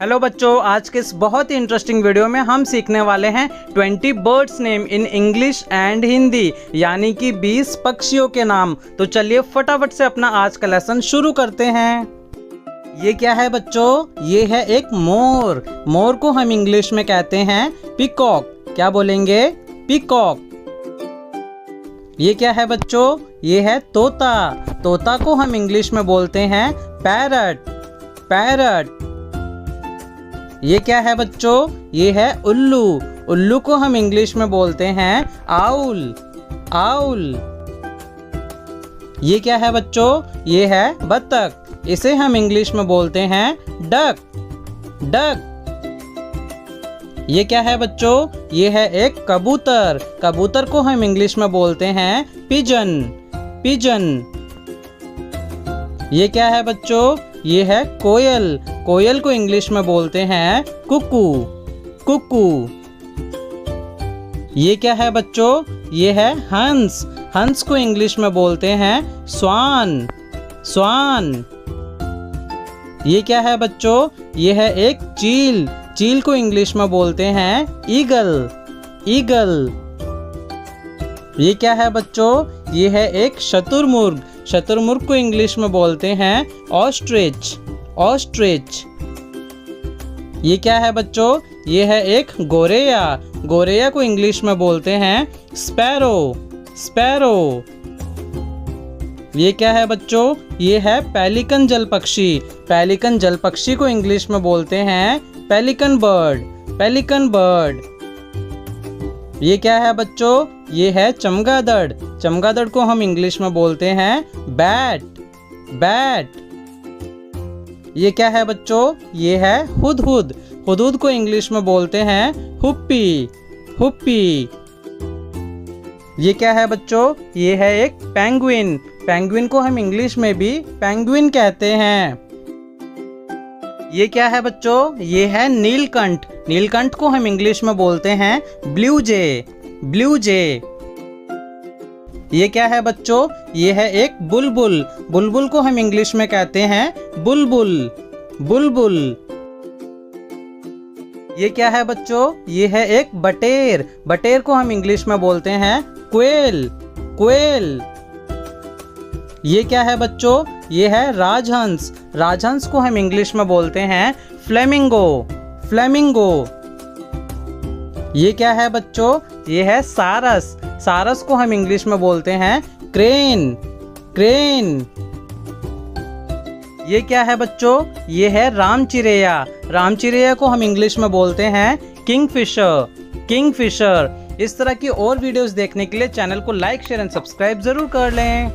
Hello बच्चों, आज के इस बहुत ही इंटरेस्टिंग वीडियो में हम सीखने वाले हैं 20 birds name in English and Hindi, यानी कि 20 पक्षियों के नाम। तो चलिए फटाफट से अपना आज का लेसन शुरू करते हैं। ये क्या है बच्चों? ये है एक मोर। मोर को हम इंग्लिश में कहते हैं पीकॉक। क्या बोलेंगे? पीकॉक। ये क्या है बच्चों? ये है तोता। तोता को हम इंग्लिश में बोलते हैं पैरट। पैरट। ये क्या है बच्चों? ये है उल्लू। उल्लू को हम इंग्लिश में बोलते हैं आउल। आउल। ये क्या है बच्चों? ये है बतख। इसे हम इंग्लिश में बोलते हैं डक। डक। ये क्या है बच्चों? ये है एक कबूतर। कबूतर को हम इंग्लिश में बोलते हैं पिजन। पिजन। ये क्या है बच्चों? ये है कोयल। कोयल को इंग्लिश में बोलते हैं कुकू। कुकू। ये क्या है बच्चों? ये है हंस। हंस को इंग्लिश में बोलते हैं स्वान। स्वान। ये क्या है बच्चों? ये है एक चील। चील को इंग्लिश में बोलते हैं ईगल। ईगल। ये क्या है बच्चों? ये है एक शुतुरमुर्ग। शुतुरमुर्ग को इंग्लिश में बोलते हैं ऑस्ट्रिच। ऑस्ट्रिच। ये क्या है बच्चों? ये है एक गोरैया। गोरैया को इंग्लिश में बोलते हैं स्पैरो। स्पैरो। ये क्या है बच्चों? ये है पेलिकन जल पक्षी। पेलिकन जल पक्षी को इंग्लिश में बोलते हैं पेलिकन बर्ड। Pelican bird. ये क्या है बच्चों? ये है चमगादड़। चमगादड़ को हम इंग्लिश में बोलते हैं बैट। बैट। ये क्या है बच्चों? ये है हुदहुद। हुदहुद को इंग्लिश में बोलते हैं हुप्पी। हुप्पी। ये क्या है बच्चों? ये है एक पेंगुइन। पेंगुइन को हम इंग्लिश में भी पेंगुइन कहते हैं। ये क्या है बच्चों? ये है नीलकंठ। नीलकंठ को हम इंग्लिश में बोलते हैं ब्लू जे। ब्लू जे। ये क्या है बच्चों? ये है एक बुलबुल। बुलबुल को हम इंग्लिश में कहते हैं बुलबुल। बुलबुल। ये क्या है बच्चों? ये है एक बटेर। बटेर को हम इंग्लिश में बोलते हैं क्वेल। क्वेल। ये क्या है बच्चों? ये है राजहंस। राजहंस को हम इंग्लिश में बोलते हैं फ्लेमिंगो। फ्लेमिंगो। ये क्या है बच्चों? ये है सारस। सारस को हम इंग्लिश में बोलते हैं क्रेन। क्रेन। ये क्या है बच्चों? ये है रामचिरैया। रामचिरैया को हम इंग्लिश में बोलते हैं किंगफिशर। किंगफिशर। इस तरह की और वीडियोस देखने के लिए चैनल को लाइक, शेयर एंड सब्सक्राइब जरूर कर लें।